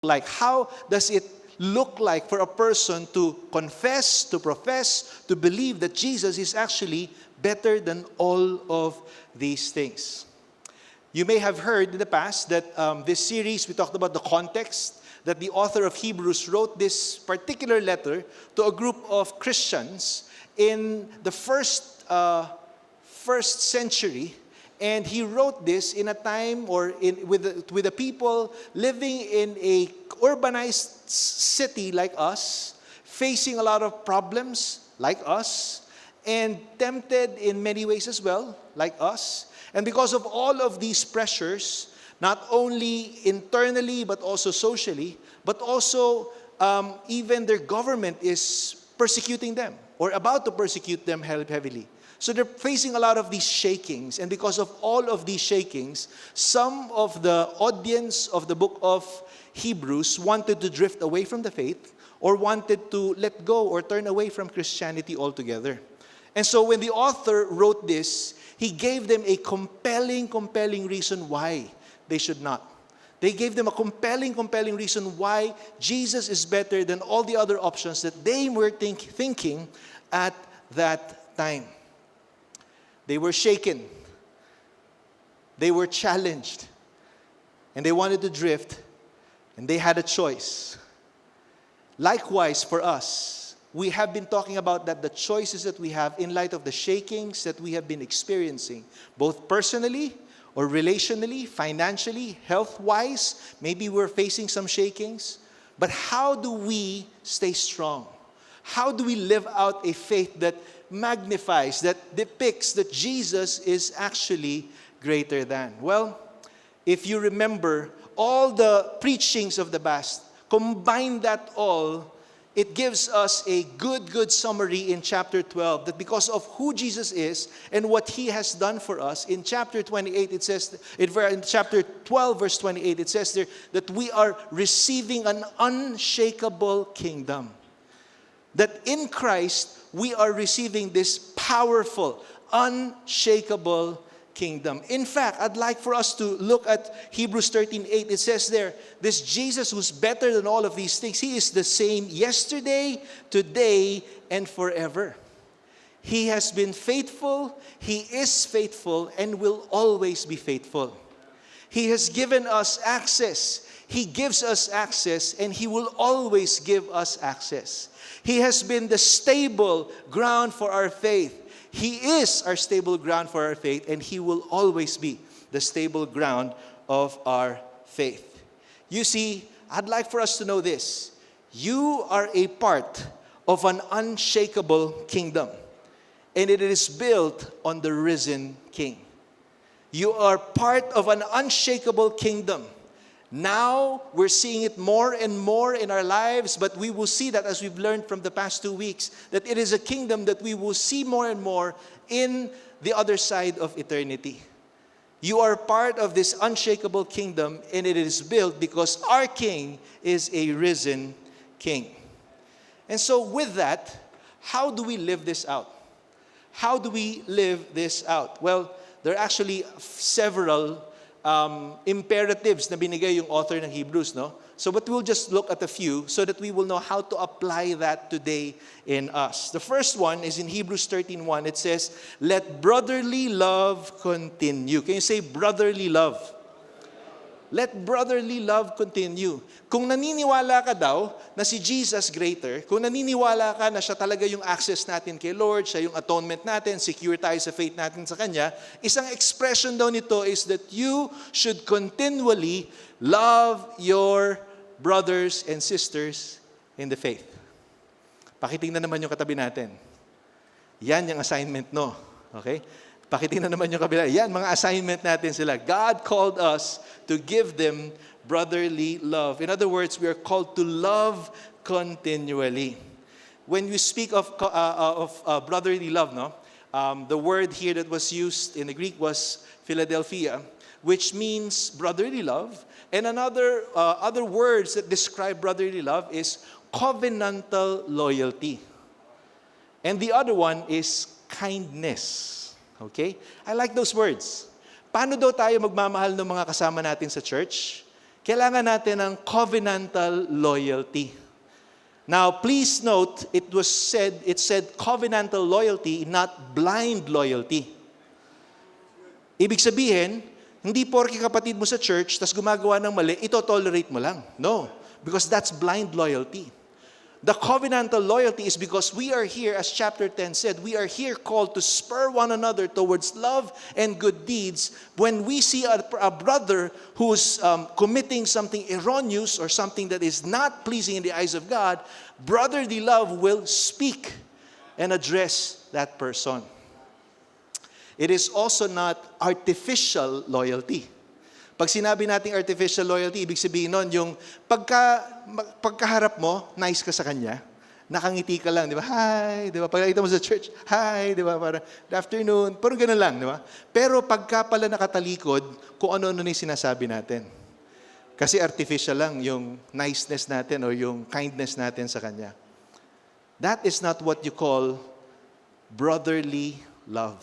like? How does it look like for a person to confess, to profess, to believe that Jesus is actually better than all of these things? You may have heard in the past that this series, we talked about the context, that the author of Hebrews wrote this particular letter to a group of Christians in the first century. And he wrote this in a time with the people living in a urbanized city like us, facing a lot of problems like us, and tempted in many ways as well, like us. And because of all of these pressures, not only internally but also socially, but also even their government is persecuting them or about to persecute them heavily. So they're facing a lot of these shakings. And because of all of these shakings, some of the audience of the book of Hebrews wanted to drift away from the faith or wanted to let go or turn away from Christianity altogether. And so when the author wrote this, he gave them a compelling reason why they should not. They gave them a compelling reason why Jesus is better than all the other options that they were thinking at that time. They were shaken. They were challenged. And they wanted to drift. And they had a choice. Likewise for us, we have been talking about that the choices that we have in light of the shakings that we have been experiencing, both personally or relationally, financially, health-wise. Maybe we're facing some shakings. But how do we stay strong? How do we live out a faith that magnifies, that depicts that Jesus is actually greater than? Well, if you remember all the preachings of the past, combine that all, it gives us a good summary in chapter 12 that because of who Jesus is and what He has done for us, in chapter 28 it says, in chapter 12 verse 28 it says there that we are receiving an unshakable kingdom. That in Christ we are receiving this powerful, unshakable kingdom. In fact, I'd like for us to look at Hebrews 13:8. It says there, this Jesus who's better than all of these things, He is the same yesterday, today, and forever. He has been faithful, He is faithful, and will always be faithful. He has given us access. He gives us access, and He will always give us access. He has been the stable ground for our faith. He is our stable ground for our faith, and He will always be the stable ground of our faith. You see, I'd like for us to know this. You are a part of an unshakable kingdom, and it is built on the risen King. You are part of an unshakable kingdom. Now, we're seeing it more and more in our lives, but we will see that as we've learned from the past 2 weeks, that it is a kingdom that we will see more and more in the other side of eternity. You are part of this unshakable kingdom, and it is built because our King is a risen King. And so with that, how do we live this out? How do we live this out? Well, there are actually several imperatives na binigay yung author ng Hebrews, no? So, but we'll just look at a few so that we will know how to apply that today in us. The first one is in Hebrews 13:1. It says, "Let brotherly love continue." Can you say brotherly love? Let brotherly love continue. Kung naniniwala ka daw na si Jesus greater, kung naniniwala ka na siya talaga yung access natin kay Lord, siya yung atonement natin, secure tayo sa faith natin sa Kanya, isang expression daw nito is that you should continually love your brothers and sisters in the faith. Pakitingnan naman yung katabi natin. Yan yung assignment, no? Okay? Pakitingnan naman yung kabila. Yan, mga assignment natin sila. God called us to give them brotherly love. In other words, we are called to love continually. When we speak of brotherly love, no, the word here that was used in the Greek was Philadelphia, which means brotherly love. And other words that describe brotherly love is covenantal loyalty. And the other one is kindness. Okay? I like those words. Paano daw tayo magmamahal ng mga kasama natin sa church? Kailangan natin ng covenantal loyalty. Now, please note, it said covenantal loyalty, not blind loyalty. Ibig sabihin, hindi porke kapatid mo sa church, tas gumagawa ng mali, ito tolerate mo lang. No, because that's blind loyalty. The covenantal loyalty is because we are here, as chapter 10 said, we are here called to spur one another towards love and good deeds. When we see a brother who's committing something erroneous or something that is not pleasing in the eyes of God, brotherly love will speak and address that person. It is also not artificial loyalty. Pag sinabi nating artificial loyalty, ibig sabihin nun, yung pagkaharap mo, nice ka sa kanya, nakangiti ka lang, di ba? Hi, di ba? Pag nakita mo sa church, hi, di ba? Parang, good afternoon, parang gano'n lang, di ba? Pero pagka pala nakatalikod, kung ano-ano na yung sinasabi natin. Kasi artificial lang yung niceness natin o yung kindness natin sa kanya. That is not what you call brotherly love.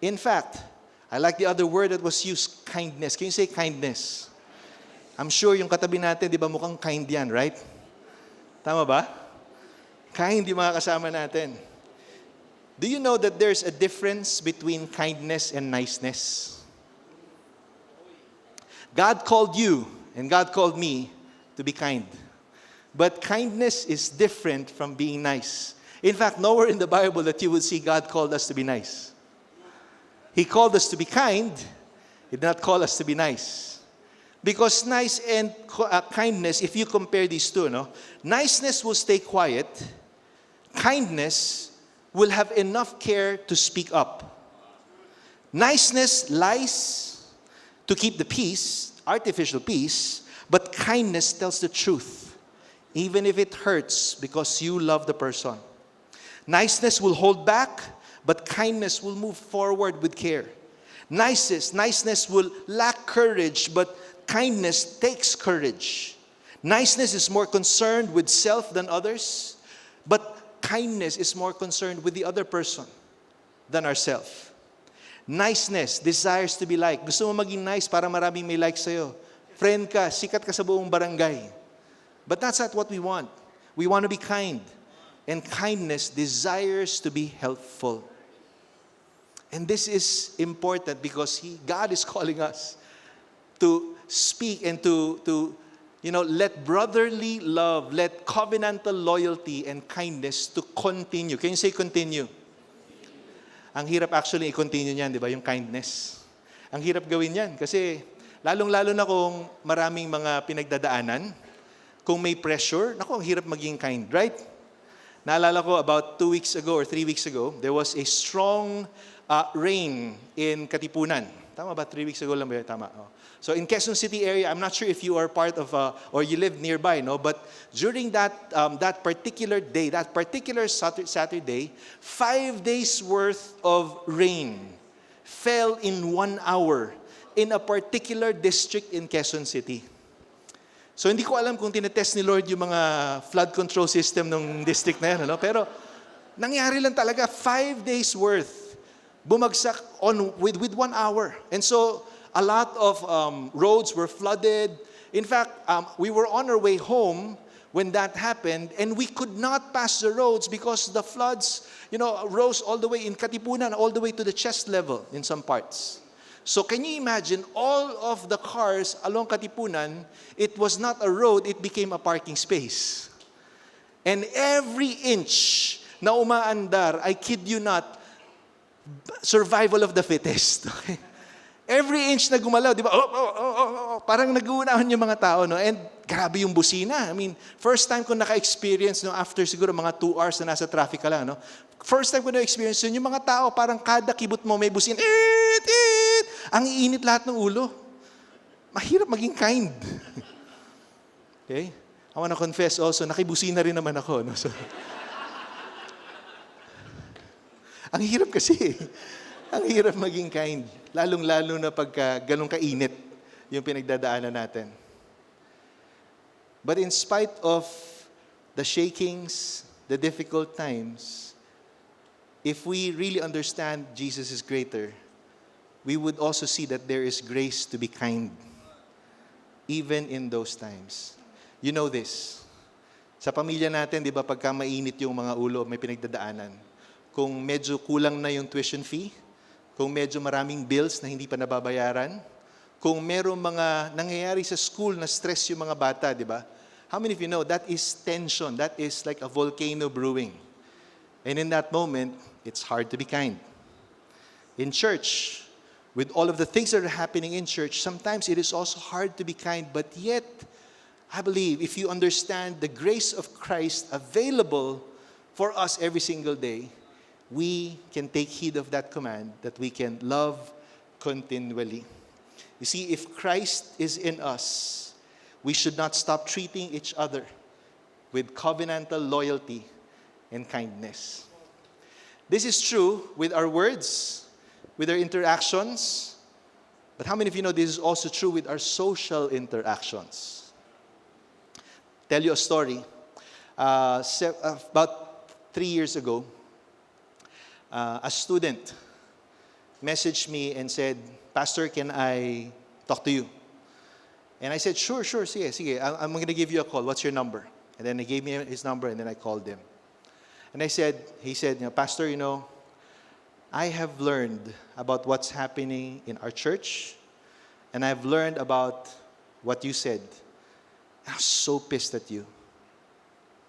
In fact, I like the other word that was used, kindness. Can you say kindness? I'm sure yung katabi natin, di ba mukhang kind yan, right? Tama ba? Kind yung mga kasama natin. Do you know that there's a difference between kindness and niceness? God called you and God called me to be kind. But kindness is different from being nice. In fact, nowhere in the Bible that you would see God called us to be nice. He called us to be kind. He did not call us to be nice. Because nice and kindness, if you compare these two, niceness will stay quiet. Kindness will have enough care to speak up. Niceness lies to keep the peace, artificial peace, but kindness tells the truth, even if it hurts because you love the person. Niceness will hold back, but kindness will move forward with care. Niceness will lack courage, but kindness takes courage. Niceness is more concerned with self than others, but kindness is more concerned with the other person than ourselves. Niceness desires to be liked. Gusto mo maging nice para maraming may like sa'yo. Friend ka, sikat ka sa buong barangay. But that's not what we want. We want to be kind. And kindness desires to be helpful. And this is important because God is calling us to speak and to let brotherly love, let covenantal loyalty and kindness to continue. Can you say continue? Ang hirap actually i-continue niyan, di ba? Yung kindness. Ang hirap gawin yan kasi lalong-lalo na kung maraming mga pinagdadaanan, kung may pressure, naku, ang hirap maging kind, right? Naalala ko about 2 weeks ago or 3 weeks ago, there was a strong rain in Katipunan. Tama ba? 3 weeks ago lang ba? Tama. Oh. So in Quezon City area, I'm not sure if you are part of, or you live nearby, but during that particular day, that particular Saturday, 5 days worth of rain fell in 1 hour in a particular district in Quezon City. So hindi ko alam kung tinetest ni Lord yung mga flood control system ng district na yan, pero nangyari lang talaga 5 days worth. Bumagsak with 1 hour. And so, a lot of roads were flooded. In fact, we were on our way home when that happened, and we could not pass the roads because the floods, rose all the way in Katipunan, all the way to the chest level in some parts. So can you imagine all of the cars along Katipunan, it was not a road, it became a parking space. And every inch na umaandar, I kid you not, survival of the fittest. Okay? Every inch na gumalaw, di ba? Parang nag-uunahan yung mga tao, And grabe yung busina. I mean, first time ko naka-experience, after siguro mga 2 hours na nasa traffic ka lang, First time ko na-experience yun, yung mga tao, parang kada kibot mo may busina. Ang iinit lahat ng ulo. Mahirap maging kind. Okay? I wanna confess also, nakibusina rin naman ako, So, ang hirap kasi. Ang hirap maging kind. Lalong-lalo na pagka ganun kainit yung pinagdadaanan natin. But in spite of the shakings, the difficult times, if we really understand Jesus is greater, we would also see that there is grace to be kind. even in those times. You know this. Sa pamilya natin, di ba, pagka mainit yung mga ulo, may pinagdadaanan. Kung medyo kulang na yung tuition fee, kung medyo maraming bills na hindi pa nababayaran, kung merong mga nangyayari sa school na stress yung mga bata, di ba? How many of you know that is tension? That is like a volcano brewing. And in that moment, it's hard to be kind. In church, with all of the things that are happening in church, sometimes it is also hard to be kind, but yet, I believe if you understand the grace of Christ available for us every single day, we can take heed of that command that we can love continually. You see, if Christ is in us, we should not stop treating each other with covenantal loyalty and kindness. This is true with our words, with our interactions, but how many of you know this is also true with our social interactions? Tell you a story. About 3 years ago, a student messaged me and said, "Pastor, can I talk to you?" And I said, sure, sige. I'm going to give you a call. What's your number? And then he gave me his number, and then I called him. And he said, "Pastor, I have learned about what's happening in our church, and I've learned about what you said. I was so pissed at you.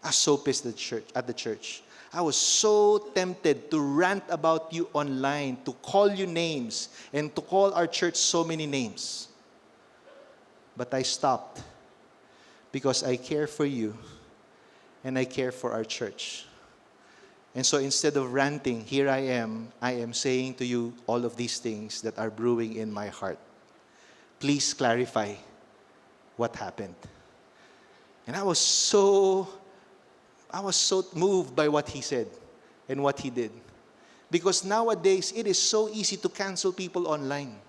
I was so pissed at the church. I was so tempted to rant about you online, to call you names, and to call our church so many names. But I stopped because I care for you and I care for our church. And so instead of ranting, here I am saying to you all of these things that are brewing in my heart. Please clarify what happened." And I was so moved by what he said and what he did. Because nowadays, it is so easy to cancel people online.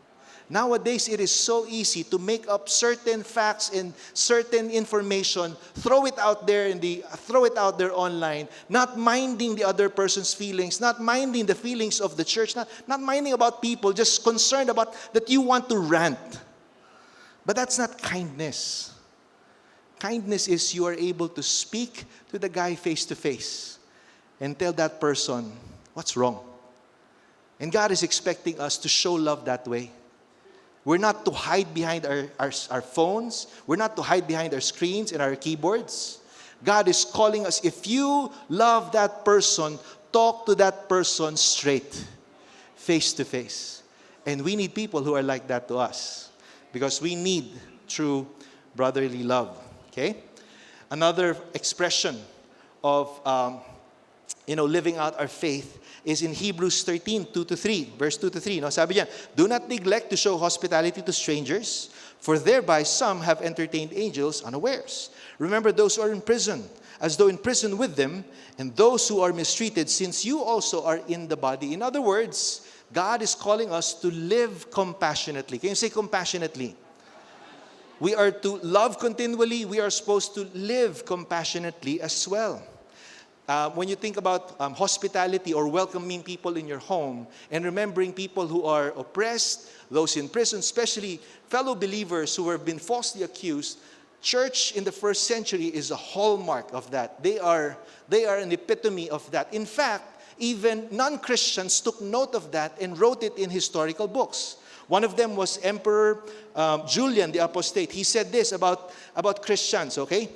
Nowadays, it is so easy to make up certain facts and certain information, throw it out there online, not minding the other person's feelings, not minding the feelings of the church, not minding about people, just concerned about that you want to rant. But that's not kindness. Kindness is you are able to speak to the guy face to face and tell that person what's wrong. And God is expecting us to show love that way. We're not to hide behind our phones. We're not to hide behind our screens and our keyboards. God is calling us, if you love that person, talk to that person straight, face to face. And we need people who are like that to us, because we need true brotherly love. Okay? Another expression of living out our faith is in Hebrews 13, 2-3, verse 2-3. No? Sabi niya, "Do not neglect to show hospitality to strangers, for thereby some have entertained angels unawares. Remember those who are in prison, as though in prison with them, and those who are mistreated, since you also are in the body." In other words, God is calling us to live compassionately. Can you say compassionately? We are to love continually. We are supposed to live compassionately as well. When you think about hospitality or welcoming people in your home and remembering people who are oppressed, those in prison, especially fellow believers who have been falsely accused, church in the first century is a hallmark of that. They are an epitome of that. In fact, even non-Christians took note of that and wrote it in historical books. One of them was Emperor Julian the Apostate. He said this about Christians, okay?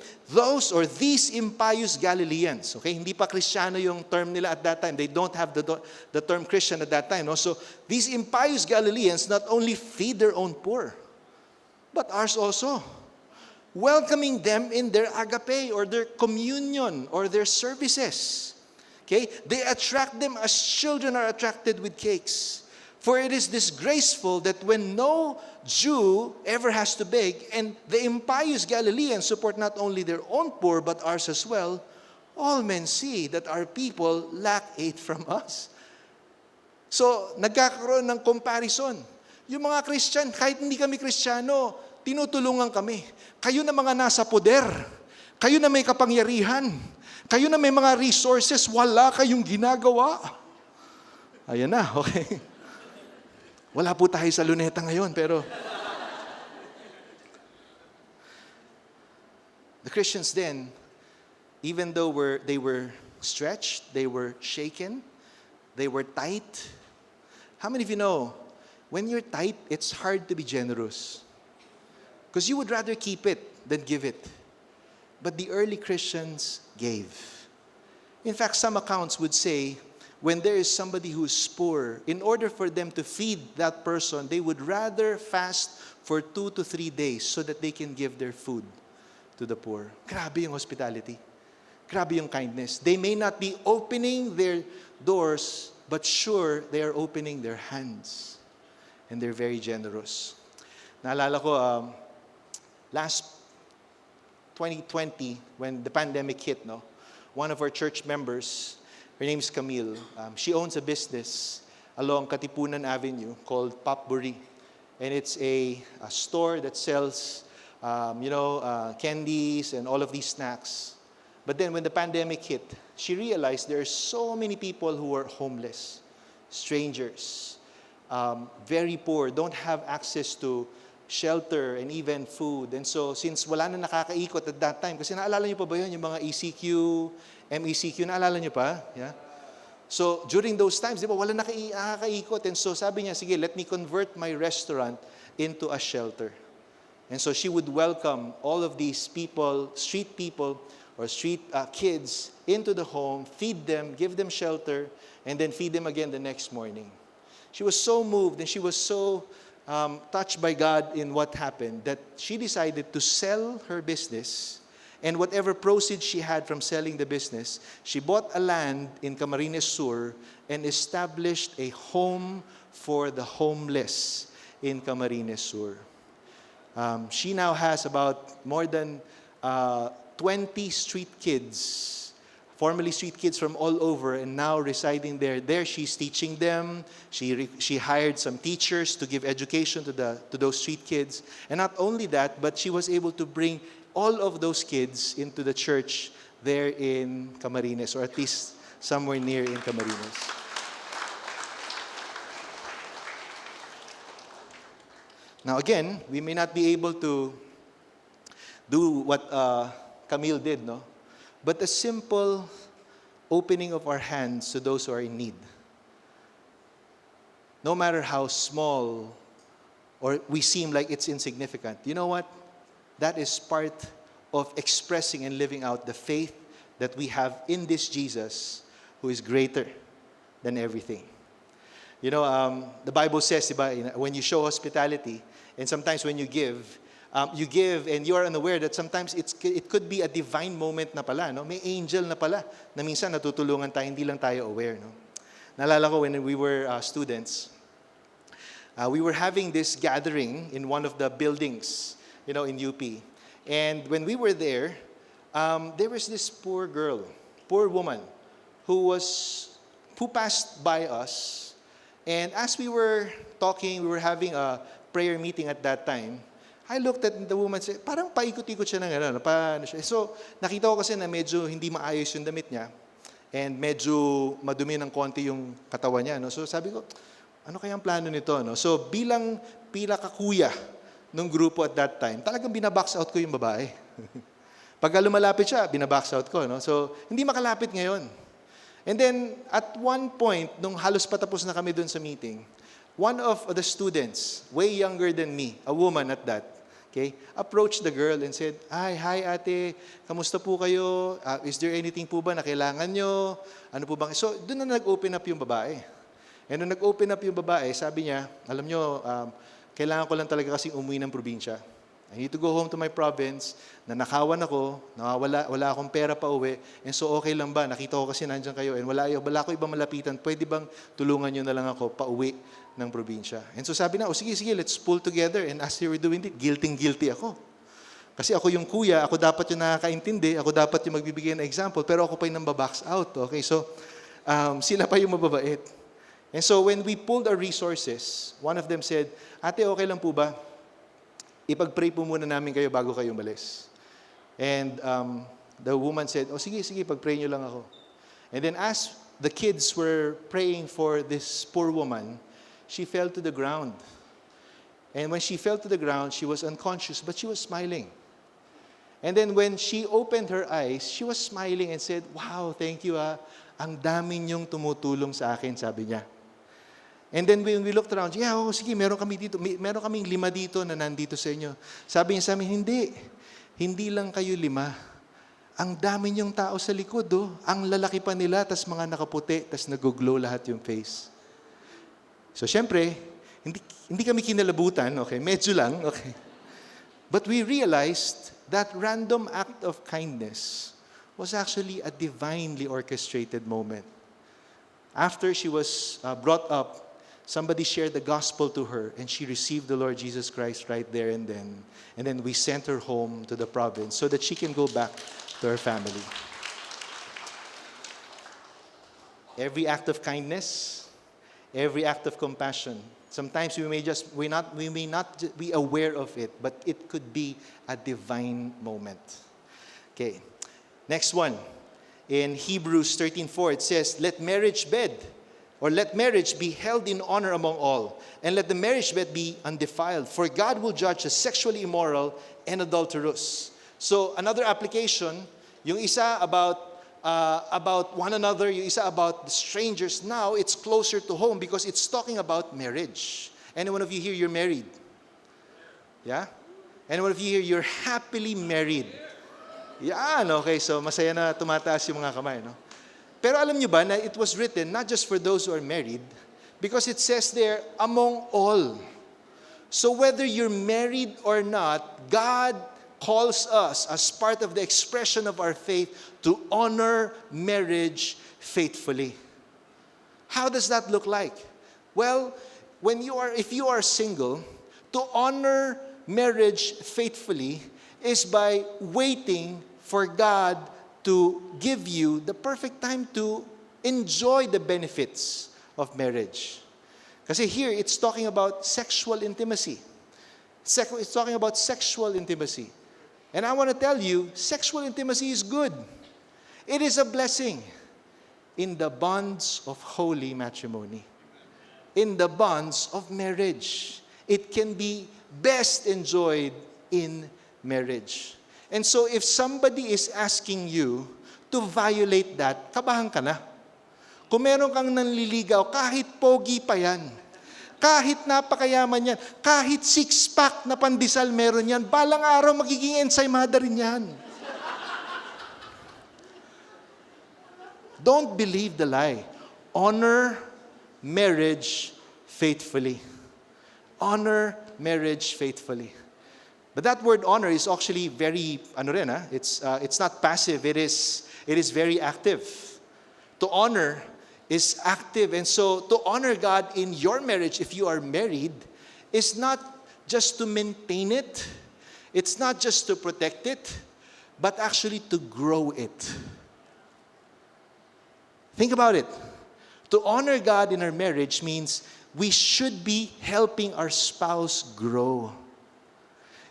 These impious Galileans, okay? Hindi pa Kristiyano yung term nila at that time. They don't have the term Christian at that time. No? So these impious Galileans not only feed their own poor, but ours also. Welcoming them in their agape or their communion or their services. Okay? They attract them as children are attracted with cakes. For it is disgraceful that when no Jew ever has to beg, and the impious Galileans support not only their own poor but ours as well, all men see that our people lack aid from us. So, nagkakaroon ng comparison. Yung mga Christian, kahit hindi kami Kristiyano, tinutulungan kami. Kayo na mga nasa poder, kayo na may kapangyarihan, kayo na may mga resources, wala kayong ginagawa. Ayan na, okay. Wala po tayo sa Luneta ngayon, pero Christians then, even though they were stretched, they were shaken, they were tight. How many of you know, when you're tight, it's hard to be generous? Because you would rather keep it than give it. But the early Christians gave. In fact, some accounts would say, when there is somebody who's poor, in order for them to feed that person, they would rather fast for 2 to 3 days so that they can give their food to the poor. Grabe yung hospitality. Grabe yung kindness. They may not be opening their doors, but sure, they are opening their hands. And they're very generous. Naalala ko, last 2020, when the pandemic hit, one of our church members, her name's Camille, she owns a business along Katipunan Avenue called Popbury. And it's a store that sells, candies and all of these snacks. But then when the pandemic hit, she realized there are so many people who are homeless, strangers, very poor, don't have access to shelter and even food. And so since wala na nakakaikot at that time, kasi naalala niyo pa ba yun, yung mga ECQ, MECQ, naalala niyo pa? Yeah? So during those times, di ba, wala nakakaikot. And so sabi niya, sige, let me convert my restaurant into a shelter. And so she would welcome all of these people, street people, or street kids into the home, feed them, give them shelter, and then feed them again the next morning. She was so moved and she was so touched by God in what happened that she decided to sell her business, and whatever proceeds she had from selling the business, she bought a land in Camarines Sur and established a home for the homeless in Camarines Sur. She now has about more than 20 street kids, formerly street kids from all over, and now residing there. There she's teaching them. She hired some teachers to give education to those street kids. And not only that, but she was able to bring all of those kids into the church there in Camarines, or at least somewhere near in Camarines. Now again, we may not be able to do what Camille did, but a simple opening of our hands to those who are in need. No matter how small or we seem like it's insignificant, you know what? That is part of expressing and living out the faith that we have in this Jesus who is greater than everything. The Bible says, when you show hospitality, and sometimes when you give and you are unaware that sometimes it could be a divine moment na pala, may angel na pala na minsan natutulungan tayo, hindi lang tayo aware. Naalala ko when we were students, we were having this gathering in one of the buildings, in UP. And when we were there was this poor woman, who passed by us. And as we were talking, we were having a prayer meeting at that time, I looked at the woman and said, parang paikot-ikot siya ng paano siya. So, nakita ko kasi na medyo hindi maayos yung damit niya and medyo madumi ng konti yung katawan niya. So, sabi ko, ano kayang plano nito? So, bilang pila kakuya nung grupo at that time, talagang binabox out ko yung babae. Pagka lumalapit siya, binabox out ko. So, hindi makalapit ngayon. And then, at one point, nung halos patapos na kami dun sa meeting, one of the students, way younger than me, a woman at that, approached the girl and said, hi ate, kamusta po kayo? Is there anything po ba na kailangan nyo? Ano po bang? So, doon na nag-open up yung babae. And nung nag-open up yung babae, sabi niya, alam nyo, kailangan ko lang talaga kasing umuwi ng probinsya. I need to go home to my province, nanakawan ako, wala akong pera pa uwi, and so okay lang ba? Nakita ko kasi nandiyan kayo, and wala ko ibang malapitan, pwede bang tulungan nyo na lang ako pa uwi ng probinsya? And so sabi na, sige, let's pull together. And as they were doing it, guilty ako. Kasi ako yung kuya, ako dapat yung nakakaintindi, ako dapat yung magbibigay ng example, pero ako pa yung namba-box out. Okay, so sila pa yung mababait. And so when we pulled our resources, one of them said, ate, okay lang po ba? Ipag-pray po muna namin kayo bago kayo umalis. And the woman said, sige, pag-pray nyo lang ako. And then as the kids were praying for this poor woman, she fell to the ground. And when she fell to the ground, she was unconscious, but she was smiling. And then when she opened her eyes, she was smiling and said, "Wow, thank you ah. Ang dami niyong tumutulong sa akin," sabi niya. And then when we looked around, "Yeah, oh, sige, meron kami dito. Meron kaming 5 dito na nandito sa inyo." Sabi niya sa amin, "Hindi. Hindi lang kayo 5. Ang dami niyong tao sa likod, oh. Ang lalaki pa nila, tas mga nakaputi, tas nag-glow lahat yung face." So, syempre, hindi kami kinalabutan, okay? Medyo lang, okay? But we realized that random act of kindness was actually a divinely orchestrated moment. After she was brought up, somebody shared the gospel to her, and she received the Lord Jesus Christ right there and then. And then we sent her home to the province so that she can go back to her family. Every act of kindness, every act of compassion. Sometimes we may not be aware of it, but it could be a divine moment. Okay. Next one. In Hebrews 13:4, it says, let marriage be held in honor among all, and let the marriage bed be undefiled, for God will judge the sexually immoral and adulterous. So another application, yung isa about one another, yung isa about the strangers. Now it's closer to home because it's talking about marriage. Anyone of you here, you're married? Yeah? Anyone of you here, you're happily married? Yan, okay. So masaya na tumataas yung mga kamay, no? Pero alam nyo ba na it was written not just for those who are married, because it says there, among all. So whether you're married or not, God calls us as part of the expression of our faith to honor marriage faithfully. How does that look like? Well, if you are single, to honor marriage faithfully is by waiting for God to give you the perfect time to enjoy the benefits of marriage. Kasi here, it's talking about sexual intimacy. It's talking about sexual intimacy. And I want to tell you, sexual intimacy is good. It is a blessing in the bonds of holy matrimony, in the bonds of marriage. It can be best enjoyed in marriage. And so if somebody is asking you to violate that, kabahan ka na. Kung meron kang nanliligaw, kahit pogi pa yan, kahit napakayaman yan, kahit six-pack na pandesal meron yan, balang araw magiging ensaymada rin yan. Don't believe the lie. Honor marriage faithfully. Honor marriage faithfully. But that word honor is actually very, it's not passive, it is very active. To honor is active. And so to honor God in your marriage, if you are married, is not just to maintain it, it's not just to protect it, but actually to grow it. Think about it. To honor God in our marriage means we should be helping our spouse grow.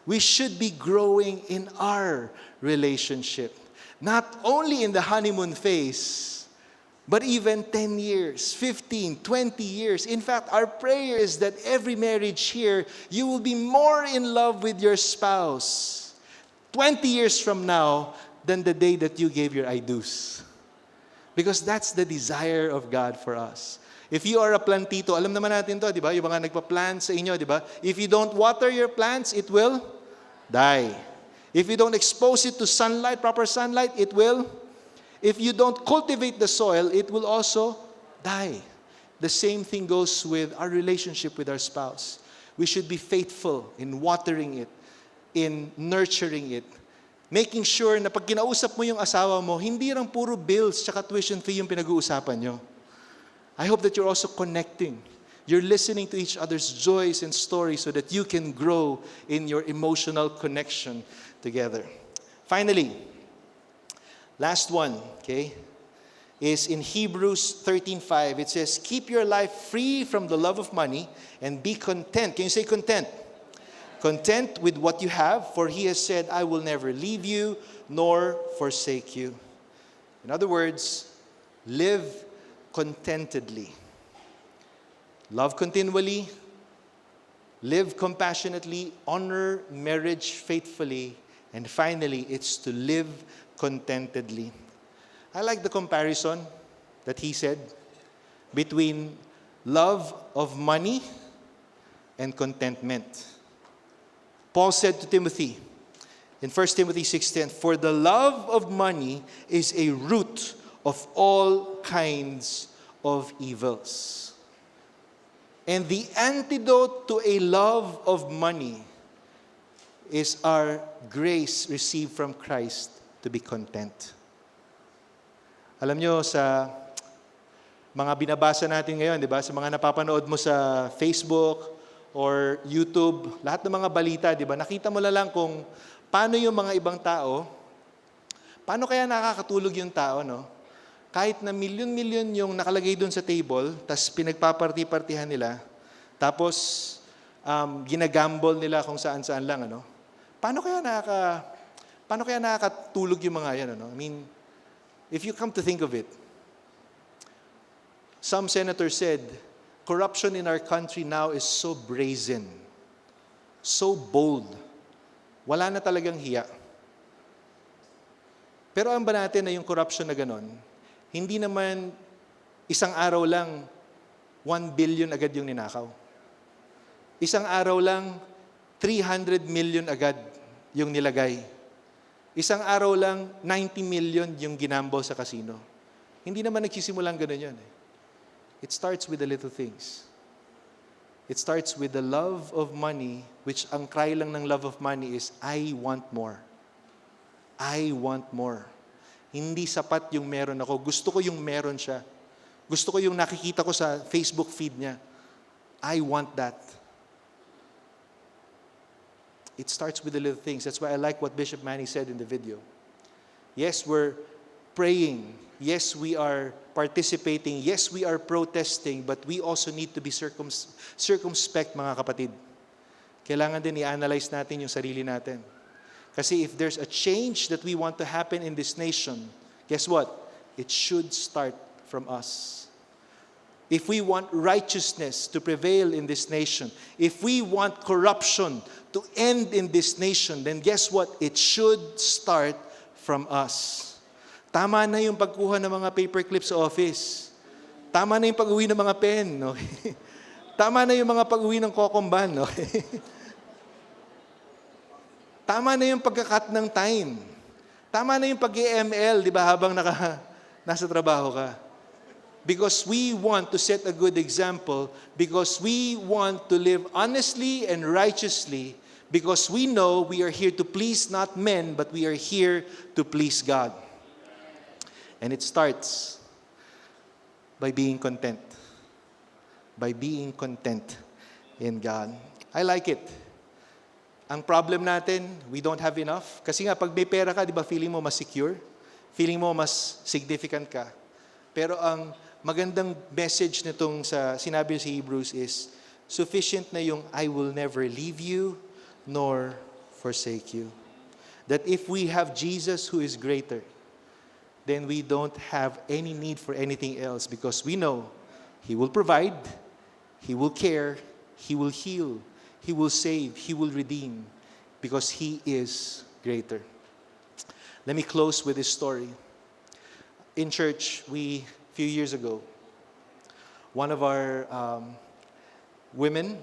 We should be growing in our relationship. Not only in the honeymoon phase, but even 10 years, 15, 20 years. In fact, our prayer is that every marriage here, you will be more in love with your spouse 20 years from now than the day that you gave your I do's. Because that's the desire of God for us. If you are a plantito, alam naman natin to, di ba? Yung mga nagpa-plant sa inyo, di ba? If you don't water your plants, it will die. If you don't expose it to sunlight, proper sunlight, it will. If you don't cultivate the soil, it will also die. The same thing goes with our relationship with our spouse. We should be faithful in watering it, in nurturing it, making sure na pag kinausap mo yung asawa mo, hindi lang puro bills tsaka tuition fee yung pinag-uusapan nyo. I hope that you're also connecting. You're listening to each other's joys and stories so that you can grow in your emotional connection together. Finally, last one, okay, is in Hebrews 13:5. It says, keep your life free from the love of money and be content. Can you say content? Content with what you have, for he has said, I will never leave you nor forsake you. In other words, live contentedly. Love continually, live compassionately, honor marriage faithfully, And finally, it's to live contentedly. I like the comparison that he said between love of money and contentment. Paul said to Timothy in 1 Timothy 6:10, "For the love of money is a root of all kinds of evils." And the antidote to a love of money is our grace received from Christ to be content. Alam nyo, sa mga binabasa natin ngayon, di ba? Sa mga napapanood mo sa Facebook or YouTube, lahat ng mga balita, di ba? Nakita mo lang kung paano yung mga ibang tao, paano kaya nakakatulog yung tao, no? Kahit na milyon-milyon yung nakalagay doon sa table, tas pinagpaparti-partihan nila, tapos ginagamble nila kung saan-saan lang, ano? Paano kaya nakakatulog yung mga yan, ano? I mean, if you come to think of it, some senator said, corruption in our country now is so brazen, so bold. Wala na talagang hiya. Pero ang ba natin na yung corruption na ganon, hindi naman isang araw lang 1 billion agad yung ninakaw. Isang araw lang 300 million agad yung nilagay. Isang araw lang 90 million yung ginambol sa casino. Hindi naman nagsisimulang ganun yun. It starts with the little things. It starts with the love of money, which ang cry lang ng love of money is, I want more. I want more. Hindi sapat yung meron ako. Gusto ko yung meron siya. Gusto ko yung nakikita ko sa Facebook feed niya. I want that. It starts with the little things. That's why I like what Bishop Manny said in the video. Yes, we're praying. Yes, we are participating. Yes, we are protesting. But we also need to be circumspect, mga kapatid. Kailangan din i-analyze natin yung sarili natin. Kasi if there's a change that we want to happen in this nation, guess what? It should start from us. If we want righteousness to prevail in this nation, if we want corruption to end in this nation, then guess what? It should start from us. Tama na yung pagkuha ng mga paper clips sa office. Tama na yung pag-uwi ng mga pen. Okay? Tama na yung mga pag-uwi ng kokomban. Okay? Tama na yung pagkakat ng time. Tama na yung pag-EML, di ba, habang nasa trabaho ka. Because we want to set a good example, because we want to live honestly and righteously, because we know we are here to please not men, but we are here to please God. And it starts by being content. By being content in God. I like it. Ang problem natin, we don't have enough. Kasi nga, pag may pera ka, di ba, feeling mo mas secure? Feeling mo mas significant ka. Pero ang magandang message nitong sa sinabi sa Hebrews is, sufficient na yung I will never leave you nor forsake you. That if we have Jesus who is greater, then we don't have any need for anything else because we know He will provide, He will care, He will heal, He will save, He will redeem because He is greater. Let me close with this story. In church, few years ago, one of our women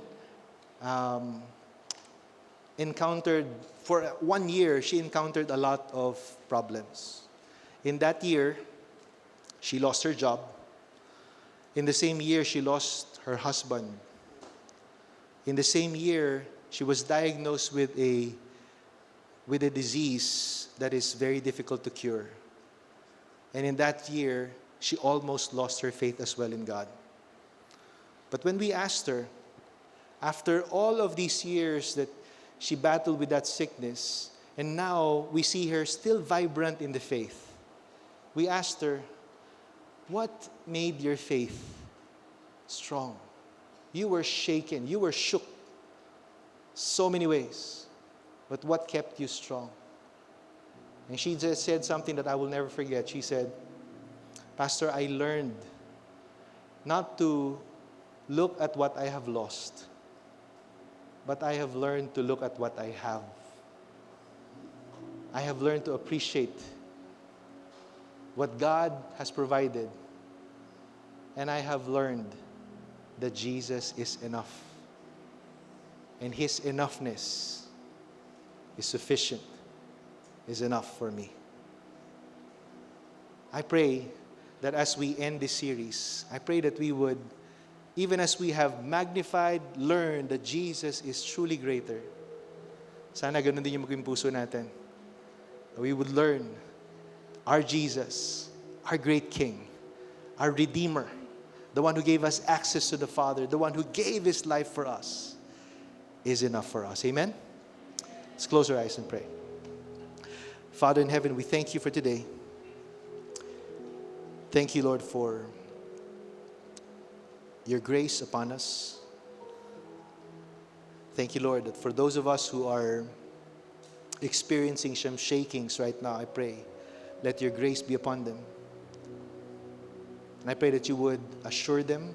encountered, for 1 year, she encountered a lot of problems. In that year, she lost her job. In the same year, she lost her husband. In the same year, she was diagnosed with a disease that is very difficult to cure. And in that year, she almost lost her faith as well in God. But when we asked her, after all of these years that she battled with that sickness, and now we see her still vibrant in the faith, we asked her, what made your faith strong? You were shaken, you were shook so many ways, but what kept you strong? And she just said something that I will never forget. She said, Pastor, I learned not to look at what I have lost, but I have learned to look at what I have. I have learned to appreciate what God has provided. And I have learned that Jesus is enough. And His enoughness is sufficient, is enough for me. I pray that as we end this series, I pray that we would, even as we have magnified, learned that Jesus is truly greater. Sana ganun din yung maging puso natin. We would learn our Jesus, our great King, our Redeemer, the one who gave us access to the Father, the one who gave His life for us, is enough for us. Amen? Let's close our eyes and pray. Father in heaven, we thank You for today. Thank You, Lord, for Your grace upon us. Thank You, Lord, that for those of us who are experiencing some shakings right now, I pray, let Your grace be upon them. And I pray that You would assure them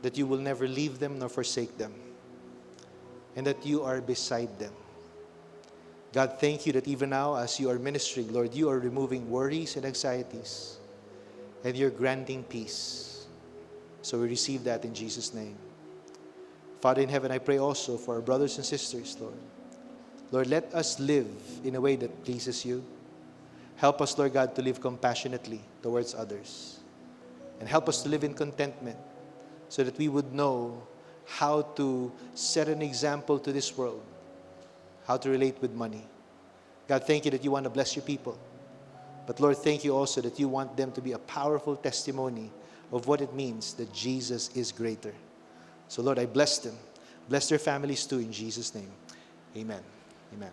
that You will never leave them nor forsake them, and that You are beside them. God, thank You that even now as You are ministering, Lord, You are removing worries and anxieties, and You're granting peace. So we receive that in Jesus' name. Father in heaven, I pray also for our brothers and sisters, Lord. Lord, let us live in a way that pleases You. Help us, Lord God, to live compassionately towards others. And help us to live in contentment so that we would know how to set an example to this world, how to relate with money. God, thank You that You want to bless Your people. But Lord, thank You also that You want them to be a powerful testimony of what it means that Jesus is greater. So Lord, I bless them. Bless their families too in Jesus' name. Amen. Amen.